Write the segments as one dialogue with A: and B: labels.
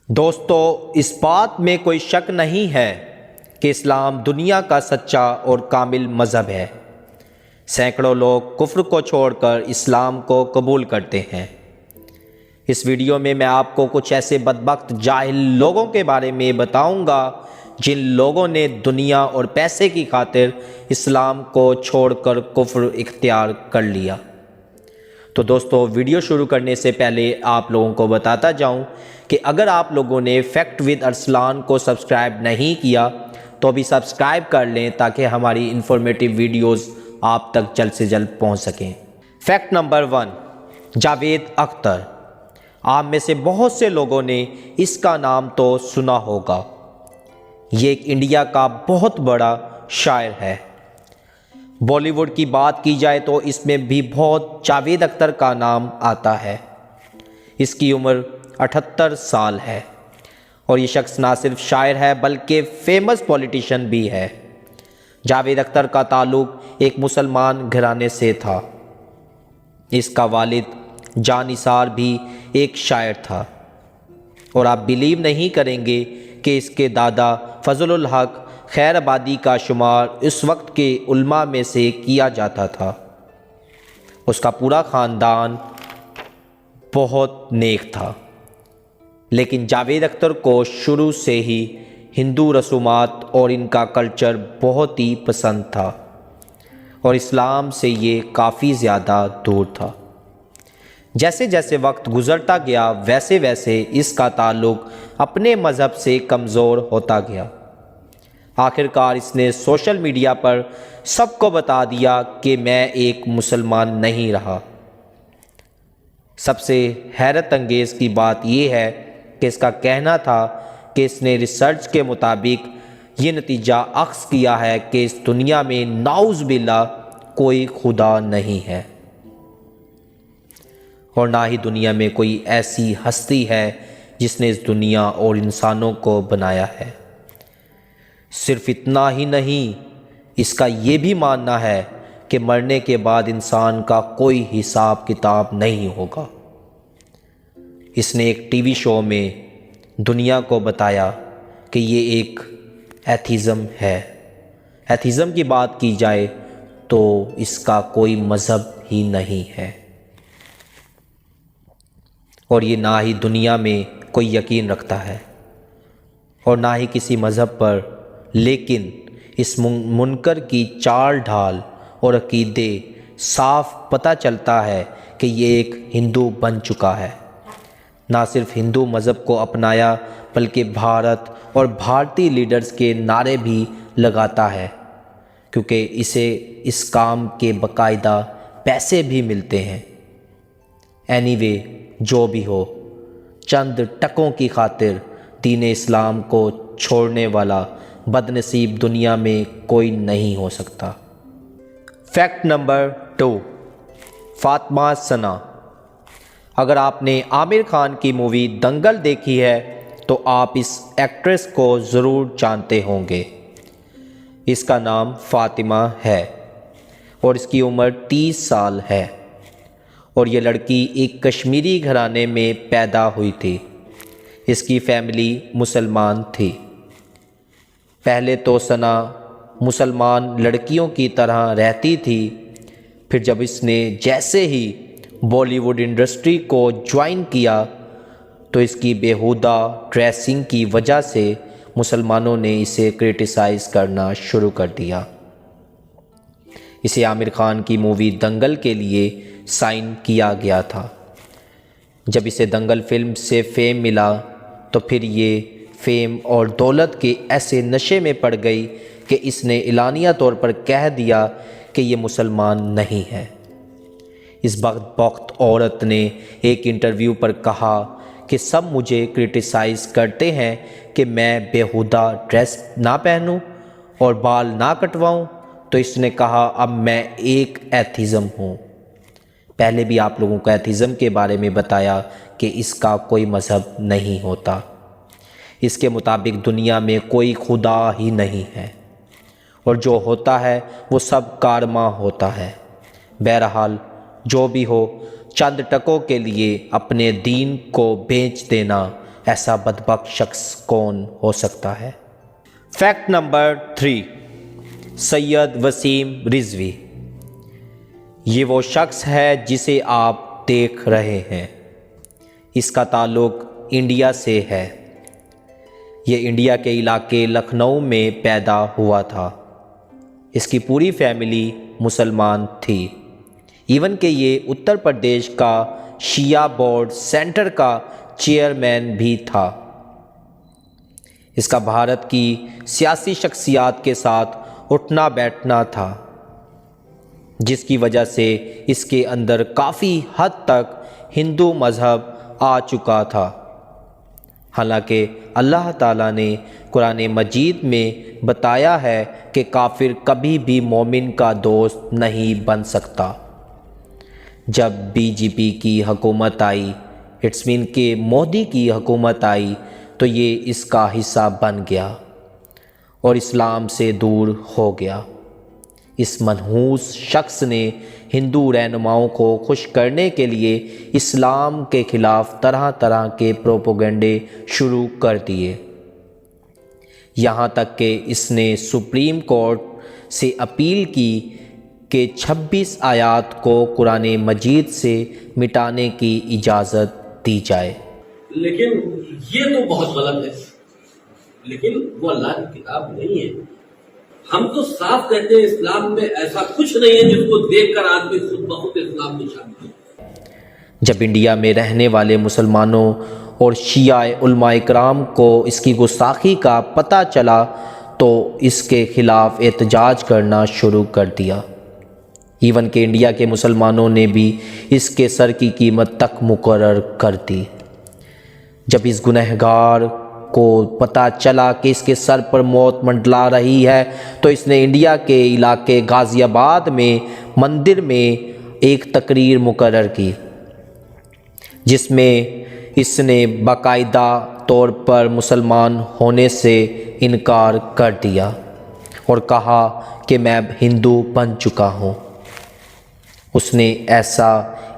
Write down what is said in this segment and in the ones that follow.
A: دوستو، اس بات میں کوئی شک نہیں ہے کہ اسلام دنیا کا سچا اور کامل مذہب ہے۔ سینکڑوں لوگ کفر کو چھوڑ کر اسلام کو قبول کرتے ہیں۔ اس ویڈیو میں آپ کو کچھ ایسے بدبخت جاہل لوگوں کے بارے میں بتاؤں گا جن لوگوں نے دنیا اور پیسے کی خاطر اسلام کو چھوڑ کر کفر اختیار کر لیا۔ تو دوستو، ویڈیو شروع کرنے سے پہلے آپ لوگوں کو بتاتا جاؤں کہ اگر آپ لوگوں نے فیکٹ ود ارسلان کو سبسکرائب نہیں کیا تو بھی سبسکرائب کر لیں تاکہ ہماری انفارمیٹیو ویڈیوز آپ تک جلد سے جلد پہنچ سکیں۔ Fact number 1، Javed Akhtar. آپ میں سے بہت سے لوگوں نے اس کا نام تو سنا ہوگا۔ یہ ایک انڈیا کا بہت بڑا شاعر ہے۔ بالی ووڈ کی بات کی جائے تو اس میں بھی بہت جاوید اختر کا نام آتا ہے۔ اس کی عمر 78 سال ہے اور یہ شخص نہ صرف شاعر ہے بلکہ فیمس پولیٹیشین بھی ہے۔ جاوید اختر کا تعلق ایک مسلمان گھرانے سے تھا۔ اس کا والد جان نثار بھی ایک شاعر تھا اور آپ بلیو نہیں کریں گے کہ اس کے دادا فضل الحق خیر آبادی کا شمار اس وقت کے علماء میں سے کیا جاتا تھا۔ اس کا پورا خاندان بہت نیک تھا، لیکن جاوید اختر کو شروع سے ہی ہندو رسومات اور ان کا کلچر بہت ہی پسند تھا اور اسلام سے یہ کافی زیادہ دور تھا۔ جیسے جیسے وقت گزرتا گیا ویسے ویسے اس کا تعلق اپنے مذہب سے کمزور ہوتا گیا۔ آخر کار اس نے سوشل میڈیا پر سب کو بتا دیا کہ میں ایک مسلمان نہیں رہا۔ سب سے حیرت انگیز کی بات یہ ہے کہ اس کا کہنا تھا کہ اس نے ریسرچ کے مطابق یہ نتیجہ اخذ کیا ہے کہ اس دنیا میں نعوذ باللہ کوئی خدا نہیں ہے اور نہ ہی دنیا میں کوئی ایسی ہستی ہے جس نے اس دنیا اور انسانوں کو بنایا ہے۔ صرف اتنا ہی نہیں، اس کا یہ بھی ماننا ہے کہ مرنے کے بعد انسان کا کوئی حساب کتاب نہیں ہوگا۔ اس نے ایک ٹی وی شو میں دنیا کو بتایا کہ یہ ایک ایتھیزم ہے۔ ایتھیزم کی بات کی جائے تو اس کا کوئی مذہب ہی نہیں ہے اور یہ نہ ہی دنیا میں کوئی یقین رکھتا ہے اور نہ ہی کسی مذہب پر، لیکن اس منکر کی چال ڈھال اور عقیدے صاف پتہ چلتا ہے کہ یہ ایک ہندو بن چکا ہے۔ نہ صرف ہندو مذہب کو اپنایا بلکہ بھارت اور بھارتی لیڈرز کے نعرے بھی لگاتا ہے، کیونکہ اسے اس کام کے باقاعدہ پیسے بھی ملتے ہیں۔ اینی وے، جو بھی ہو، چند ٹکوں کی خاطر دین اسلام کو چھوڑنے والا بد نصیب دنیا میں کوئی نہیں ہو سکتا۔ فیکٹ نمبر 2، فاطمہ ثنا۔ اگر آپ نے عامر خان کی مووی دنگل دیکھی ہے تو آپ اس ایکٹریس کو ضرور جانتے ہوں گے۔ اس کا نام فاطمہ ہے اور اس کی عمر 30 سال ہے اور یہ لڑکی ایک کشمیری گھرانے میں پیدا ہوئی تھی۔ اس کی فیملی مسلمان تھی۔ پہلے تو ثنا مسلمان لڑکیوں کی طرح رہتی تھی، پھر جب اس نے جیسے ہی بالی ووڈ انڈسٹری کو جوائن کیا تو اس کی بیہودہ ڈریسنگ کی وجہ سے مسلمانوں نے اسے کرٹیسائز کرنا شروع کر دیا۔ اسے عامر خان کی مووی دنگل کے لیے سائن کیا گیا تھا۔ جب اسے دنگل فلم سے فیم ملا تو پھر یہ فیم اور دولت کے ایسے نشے میں پڑ گئی کہ اس نے اعلانیہ طور پر کہہ دیا کہ یہ مسلمان نہیں ہے۔ اس بدبخت عورت نے ایک انٹرویو پر کہا کہ سب مجھے کرٹیسائز کرتے ہیں کہ میں بیہودہ ڈریس نہ پہنوں اور بال نہ کٹواؤں، تو اس نے کہا اب میں ایک ایتھیزم ہوں۔ پہلے بھی آپ لوگوں کو ایتھیزم کے بارے میں بتایا کہ اس کا کوئی مذہب نہیں ہوتا۔ اس کے مطابق دنیا میں کوئی خدا ہی نہیں ہے اور جو ہوتا ہے وہ سب کارما ہوتا ہے۔ بہرحال جو بھی ہو، چند ٹکوں کے لیے اپنے دین کو بیچ دینا ایسا بدبخت شخص کون ہو سکتا ہے؟ فیکٹ نمبر 3، سید وسیم رضوی۔ یہ وہ شخص ہے جسے آپ دیکھ رہے ہیں، اس کا تعلق انڈیا سے ہے۔ یہ انڈیا کے علاقے لکھنؤ میں پیدا ہوا تھا۔ اس کی پوری فیملی مسلمان تھی، ایون کہ یہ اتر پردیش کا شیعہ بورڈ سینٹر کا چیئرمین بھی تھا۔ اس کا بھارت کی سیاسی شخصیات کے ساتھ اٹھنا بیٹھنا تھا، جس کی وجہ سے اس کے اندر کافی حد تک ہندو مذہب آ چکا تھا۔ حالانکہ اللہ تعالیٰ نے قرآن مجید میں بتایا ہے کہ کافر کبھی بھی مومن کا دوست نہیں بن سکتا۔ جب BJP کی حکومت آئی، اٹس مین کہ مودی کی حکومت آئی، تو یہ اس کا حصہ بن گیا اور اسلام سے دور ہو گیا۔ اس منحوس شخص نے ہندو رہنماؤں کو خوش کرنے کے لیے اسلام کے خلاف طرح طرح کے پروپیگنڈے شروع کر دیے، یہاں تک کہ اس نے سپریم کورٹ سے اپیل کی کہ 26 آیات کو قرآن مجید سے مٹانے کی اجازت دی جائے۔
B: لیکن یہ تو بہت غلط ہے، لیکن وہ اللہ کی کتاب نہیں ہے۔ ہم تو صاف کہتے ہیں اسلام میں ایسا کچھ نہیں ہے جس کو دیکھ کر آدمی خود بخود اسلام میں شامل ہو۔
A: جب انڈیا میں رہنے والے مسلمانوں اور شیعہ علماء کرام کو اس کی گستاخی کا پتہ چلا تو اس کے خلاف احتجاج کرنا شروع کر دیا، ایون کہ انڈیا کے مسلمانوں نے بھی اس کے سر کی قیمت تک مقرر کر دی۔ جب اس گنہگار کو پتہ چلا کہ اس کے سر پر موت منڈلا رہی ہے تو اس نے انڈیا کے علاقے غازی آباد میں مندر میں ایک تقریر مقرر کی، جس میں اس نے باقاعدہ طور پر مسلمان ہونے سے انکار کر دیا اور کہا کہ میں اب ہندو بن چکا ہوں۔ اس نے ایسا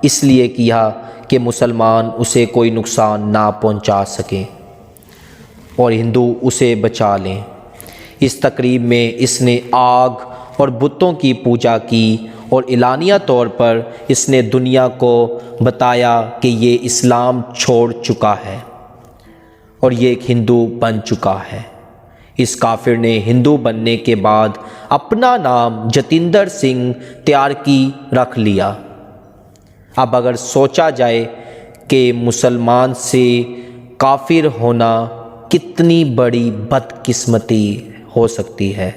A: اس لیے کیا کہ مسلمان اسے کوئی نقصان نہ پہنچا سکیں اور ہندو اسے بچا لیں۔ اس تقریب میں اس نے آگ اور بتوں کی پوجا کی اور اعلانیہ طور پر اس نے دنیا کو بتایا کہ یہ اسلام چھوڑ چکا ہے اور یہ ایک ہندو بن چکا ہے۔ اس کافر نے ہندو بننے کے بعد اپنا نام جتیندر سنگھ تیارکی رکھ لیا۔ اب اگر سوچا جائے کہ مسلمان سے کافر ہونا کتنی بڑی بدقسمتی ہو سکتی ہے۔